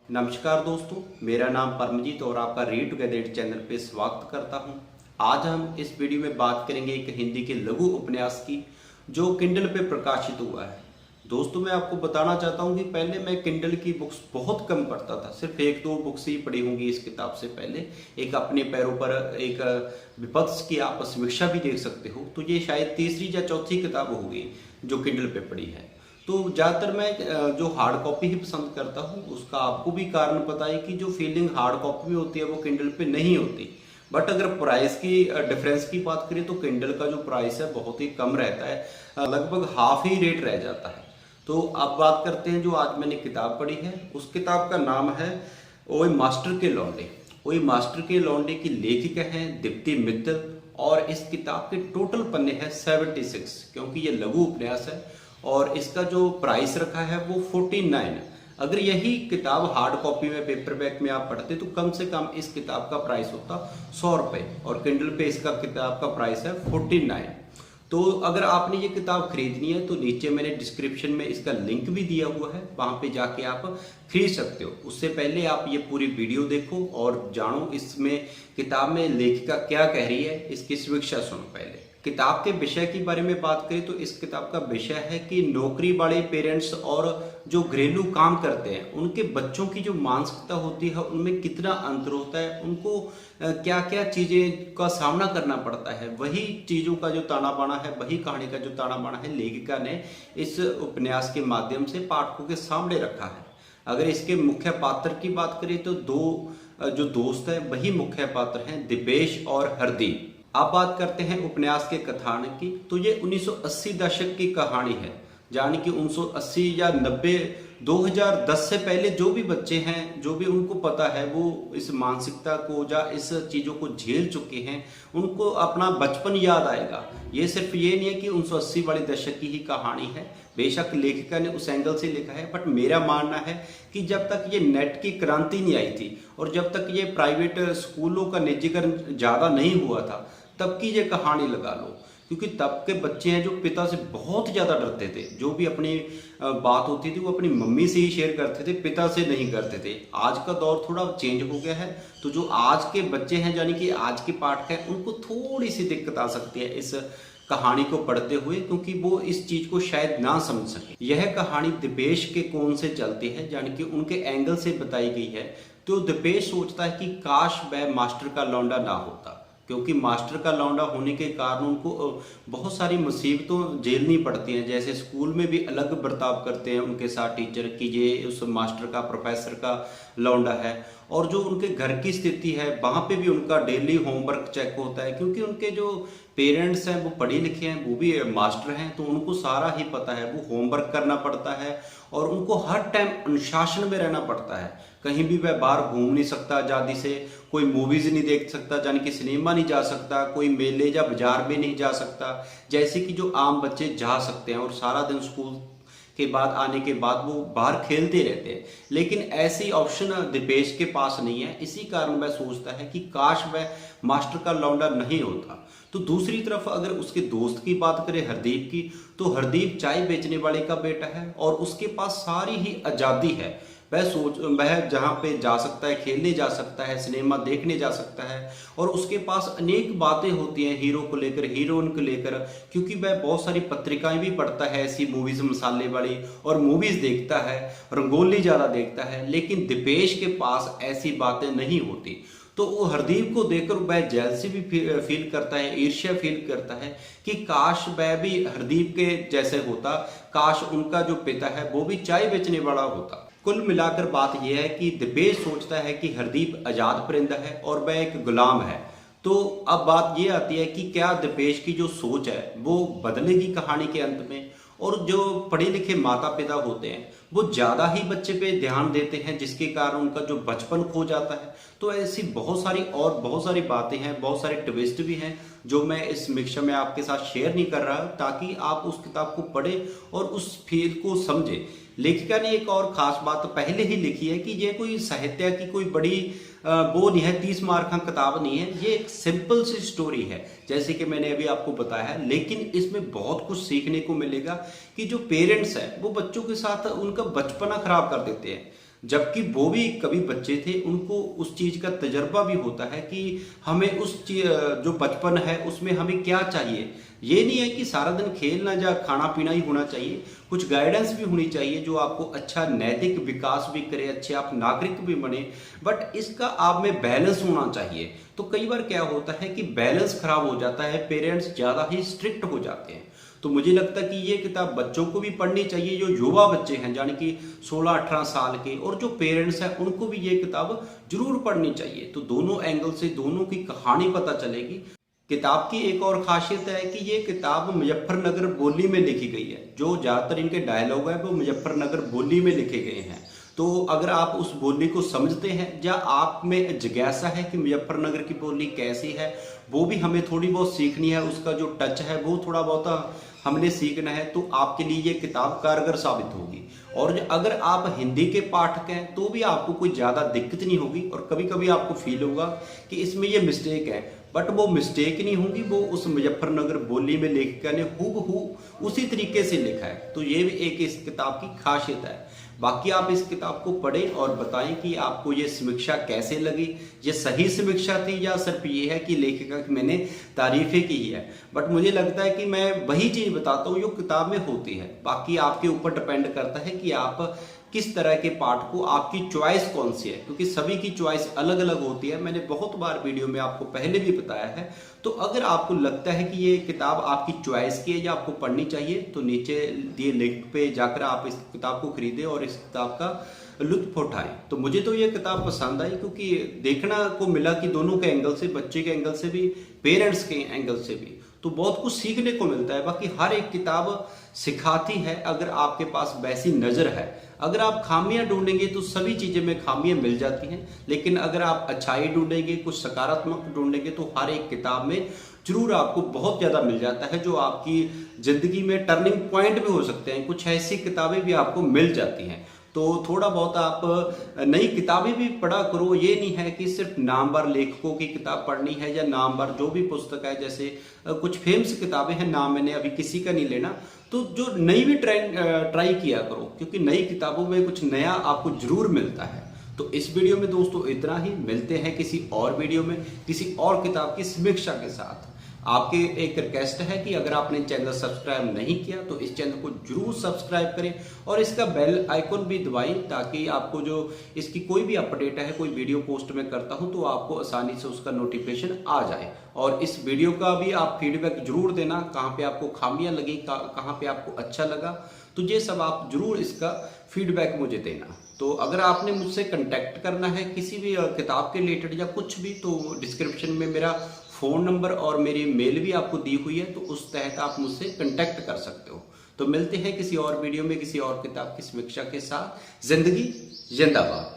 नमस्कार दोस्तों, मेरा नाम परमजीत और आपका रीड टुगेदर चैनल पे स्वागत करता हूं। आज हम इस वीडियो में बात करेंगे एक हिंदी के लघु उपन्यास की जो किंडल पे प्रकाशित हुआ है। दोस्तों, मैं आपको बताना चाहता हूं कि पहले मैं किंडल की बुक्स बहुत कम पढ़ता था, सिर्फ एक दो बुक्स ही पढ़ी होंगी इस किताब से पहले। एक अपने पैरों पर एक विपक्ष की आप समीक्षा भी देख सकते हो, तो ये शायद तीसरी या चौथी किताब होगी जो किंडल पे पढ़ी है। तो ज़्यादातर मैं जो हार्ड कॉपी ही पसंद करता हूँ, उसका आपको भी कारण पता है कि जो फीलिंग हार्ड कॉपी में होती है वो किंडल पे नहीं होती। बट अगर प्राइस की डिफरेंस की बात करें तो किंडल का जो प्राइस है बहुत ही कम रहता है, लगभग हाफ ही रेट रह जाता है। तो अब बात करते हैं जो आज मैंने किताब पढ़ी है। उस किताब का नाम है ओए मास्टर के लौंडे। ओए मास्टर के लौंडे की लेखिका हैं दीप्ति मित्तल और इस किताब के टोटल पन्ने हैं 76, क्योंकि ये लघु उपन्यास है और इसका जो प्राइस रखा है वो 49। अगर यही किताब हार्ड कॉपी में पेपरबैक में आप पढ़ते तो कम से कम इस किताब का प्राइस होता 100 रुपये और किंडल पे इसका किताब का प्राइस है 49। तो अगर आपने ये किताब खरीदनी है तो नीचे मैंने डिस्क्रिप्शन में इसका लिंक भी दिया हुआ है, वहां पे जाके आप खरीद सकते हो। उससे पहले आप ये पूरी वीडियो देखो और जानो इसमें किताब में लेखिका क्या कह रही है, इसकी समीक्षा सुनो। पहले किताब के विषय के बारे में बात करें तो इस किताब का विषय है कि नौकरी वाले पेरेंट्स और जो घरेलू काम करते हैं उनके बच्चों की जो मानसिकता होती है उनमें कितना अंतर होता है, उनको क्या क्या चीजें का सामना करना पड़ता है। वही चीजों का जो ताना बाना है, वही कहानी का जो ताना बाना है लेखिका ने इस उपन्यास के माध्यम से पाठकों के सामने रखा है। अगर इसके मुख्य पात्र की बात करें तो दो जो दोस्त है वही मुख्य पात्र हैं, दिपेश और हरदीप। आप बात करते हैं उपन्यास के कथानक की, तो ये 1980 दशक की कहानी है, यानी कि 1980 या 90 2010 से पहले जो भी बच्चे हैं, जो भी उनको पता है वो इस मानसिकता को या इस चीज़ों को झेल चुके हैं, उनको अपना बचपन याद आएगा। ये सिर्फ ये नहीं है कि 1980 वाले दशक की ही कहानी है, बेशक लेखिका ने उस एंगल से लिखा है, बट मेरा मानना है कि जब तक ये नेट की क्रांति नहीं आई थी और जब तक ये प्राइवेट स्कूलों का निजीकरण ज़्यादा नहीं हुआ था तब की ये कहानी लगा लो, क्योंकि तब के बच्चे हैं जो पिता से बहुत ज़्यादा डरते थे। जो भी अपनी बात होती थी वो अपनी मम्मी से ही शेयर करते थे, पिता से नहीं करते थे। आज का दौर थोड़ा चेंज हो गया है, तो जो आज के बच्चे हैं यानी कि आज के पाठक हैं उनको थोड़ी सी दिक्कत आ सकती है इस कहानी को पढ़ते हुए, क्योंकि वो इस चीज को शायद ना समझ सके। यह कहानी दिपेश के कोण से चलती है, यानी कि उनके एंगल से बताई गई है। तो दिपेश सोचता है कि काश वह मास्टर का लौंडा ना होता, क्योंकि मास्टर का लौंडा होने के कारण उनको बहुत सारी मुसीबतों झेलनी पड़ती हैं। जैसे स्कूल में भी अलग बर्ताव करते हैं उनके साथ टीचर कि ये उस मास्टर का प्रोफेसर का लौंडा है, और जो उनके घर की स्थिति है वहाँ पे भी उनका डेली होमवर्क चेक होता है, क्योंकि उनके जो पेरेंट्स हैं वो पढ़े लिखे हैं, वो भी मास्टर हैं, तो उनको सारा ही पता है। वो होमवर्क करना पड़ता है और उनको हर टाइम अनुशासन में रहना पड़ता है। कहीं भी वह बाहर घूम नहीं सकता आज़ादी से, कोई मूवीज नहीं देख सकता, यानी कि सिनेमा नहीं जा सकता, कोई मेले या बाजार में नहीं जा सकता जैसे कि जो आम बच्चे जा सकते हैं, और सारा दिन स्कूल के बाद आने के बाद वो बाहर खेलते रहते हैं। लेकिन ऐसी ऑप्शन दिपेश के पास नहीं है, इसी कारण वह सोचता है कि काश वह मास्टर का लौंडा नहीं होता। तो दूसरी तरफ अगर उसके दोस्त की बात करें हरदीप की, तो हरदीप चाय बेचने वाले का बेटा है और उसके पास सारी ही आज़ादी है। वह जहाँ पे जा सकता है, खेलने जा सकता है, सिनेमा देखने जा सकता है, और उसके पास अनेक बातें होती हैं हीरो को लेकर, हीरोइन को लेकर, क्योंकि वह बहुत सारी पत्रिकाएं भी पढ़ता है ऐसी मूवीज मसाले वाली, और मूवीज देखता है, रंगोली ज़्यादा देखता है। लेकिन दिपेश के पास ऐसी बातें नहीं होती, तो वो हरदीप को देखकर वह जेलसी भी फील करता है, ईर्ष्या फील करता है कि काश वह भी हरदीप के जैसे होता, काश उनका जो पिता है वो भी चाय बेचने वाला होता। कुल मिलाकर बात यह है कि दिपेश सोचता है कि हरदीप आजाद परिंदा है और वह एक गुलाम है। तो अब बात यह आती है कि क्या दिपेश की जो सोच है वो बदलेगी कहानी के अंत में, और जो पढ़े लिखे माता पिता होते हैं वो ज्यादा ही बच्चे पे ध्यान देते हैं, जिसके कारण उनका जो बचपन खो जाता है। तो ऐसी बहुत सारी बातें हैं, बहुत सारे ट्विस्ट भी हैं जो मैं इस मिक्सचर में आपके साथ शेयर नहीं कर रहा, ताकि आप उस किताब को पढ़ें और उस फील को समझें। लेखिका ने एक और खास बात पहले ही लिखी है कि ये कोई साहित्य की कोई बड़ी वो नहीं है, 30 मार्क का किताब नहीं है, ये एक सिंपल सी स्टोरी है जैसे कि मैंने अभी आपको बताया है। लेकिन इसमें बहुत कुछ सीखने को मिलेगा कि जो पेरेंट्स हैं वो बच्चों के साथ उनका बचपना खराब कर देते हैं। जबकि वो भी कभी बच्चे थे, उनको उस चीज का तजर्बा भी होता है कि हमें उस जो बचपन है उसमें हमें क्या चाहिए। ये नहीं है कि सारा दिन खेलना या खाना पीना ही होना चाहिए, कुछ गाइडेंस भी होनी चाहिए जो आपको अच्छा नैतिक विकास भी करे, अच्छे आप नागरिक भी बने, बट इसका आप में बैलेंस होना चाहिए। तो कई बार क्या होता है कि बैलेंस खराब हो जाता है, पेरेंट्स ज्यादा ही स्ट्रिक्ट हो जाते हैं। तो मुझे लगता है कि ये किताब बच्चों को भी पढ़नी चाहिए, जो युवा बच्चे हैं यानी कि 16-18 साल के, और जो पेरेंट्स हैं उनको भी ये किताब जरूर पढ़नी चाहिए। तो दोनों एंगल से दोनों की कहानी पता चलेगी। किताब की एक और खासियत है कि ये किताब मुजफ्फरनगर बोली में लिखी गई है, जो ज्यादातर इनके डायलॉग है वो मुजफ्फरनगर बोली में लिखे गए हैं। तो अगर आप उस बोली को समझते हैं या आप में जिज्ञासा है कि मुजफ्फरनगर की बोली कैसी है, वो भी हमें थोड़ी बहुत सीखनी है, उसका जो टच है वो थोड़ा बहुत हमने सीखना है, तो आपके लिए ये किताब कारगर साबित होगी। और अगर आप हिंदी के पाठक हैं तो भी आपको कोई ज़्यादा दिक्कत नहीं होगी, और कभी कभी आपको फील होगा कि इसमें ये मिस्टेक है, बट वो मिस्टेक नहीं होगी, वो उस मुजफ्फरनगर बोली में लेखिका ने हूबहू उसी तरीके से लिखा है। तो ये भी एक इस किताब की खासियत है। बाकी आप इस किताब को पढ़ें और बताएं कि आपको ये समीक्षा कैसे लगी, ये सही समीक्षा थी या सिर्फ ये है कि लेखिका की मैंने तारीफें की है। बट मुझे लगता है कि मैं वही चीज बताता हूँ जो किताब में होती है, बाकी आपके ऊपर डिपेंड करता है कि आप किस तरह के पाठ को, आपकी चॉइस कौन सी है, क्योंकि सभी की चॉइस अलग अलग होती है। मैंने बहुत बार वीडियो में आपको पहले भी बताया है। तो अगर आपको लगता है कि ये किताब आपकी चॉइस की है या आपको पढ़नी चाहिए, तो नीचे दिए लिंक पे जाकर आप इस किताब को खरीदें और इस किताब का लुत्फ उठाएं। तो मुझे तो ये किताब पसंद आई, क्योंकि देखना को मिला कि दोनों के एंगल से, बच्चे के एंगल से भी, पेरेंट्स के एंगल से भी, तो बहुत कुछ सीखने को मिलता है। बाकी हर एक किताब सिखाती है, अगर आपके पास वैसी नजर है। अगर आप खामियां ढूंढेंगे तो सभी चीजें में खामियां मिल जाती हैं, लेकिन अगर आप अच्छाई ढूंढेंगे, कुछ सकारात्मक ढूंढेंगे, तो हर एक किताब में जरूर आपको बहुत ज्यादा मिल जाता है, जो आपकी जिंदगी में टर्निंग पॉइंट भी हो सकते हैं। कुछ ऐसी किताबें भी आपको मिल जाती हैं। तो थोड़ा बहुत आप नई किताबें भी पढ़ा करो। ये नहीं है कि सिर्फ नामवर लेखकों की किताब पढ़नी है या नामवर जो भी पुस्तक है, जैसे कुछ फेमस किताबें हैं, नाम मैंने अभी किसी का नहीं लेना, तो जो नई भी ट्राई किया करो, क्योंकि नई किताबों में कुछ नया आपको जरूर मिलता है। तो इस वीडियो में दोस्तों इतना ही, मिलते हैं किसी और वीडियो में किसी और किताब की समीक्षा के साथ। आपके एक रिक्वेस्ट है कि अगर आपने चैनल सब्सक्राइब नहीं किया तो इस चैनल को जरूर सब्सक्राइब करें और इसका बेल आइकन भी दबाएं, ताकि आपको जो इसकी कोई भी अपडेट है, कोई वीडियो पोस्ट में करता हूं तो आपको आसानी से उसका नोटिफिकेशन आ जाए। और इस वीडियो का भी आप फीडबैक जरूर देना, कहाँ पे आपको खामियां लगी, कहाँ पे आपको अच्छा लगा, तो ये सब आप जरूर इसका फीडबैक मुझे देना। तो अगर आपने मुझसे कांटेक्ट करना है किसी भी किताब के रिलेटेड या कुछ भी, तो डिस्क्रिप्शन में मेरा फ़ोन नंबर और मेरी मेल भी आपको दी हुई है, तो उस तहत आप मुझसे कांटेक्ट कर सकते हो। तो मिलते हैं किसी और वीडियो में किसी और किताब की समीक्षा के साथ। जिंदगी जिंदाबाद।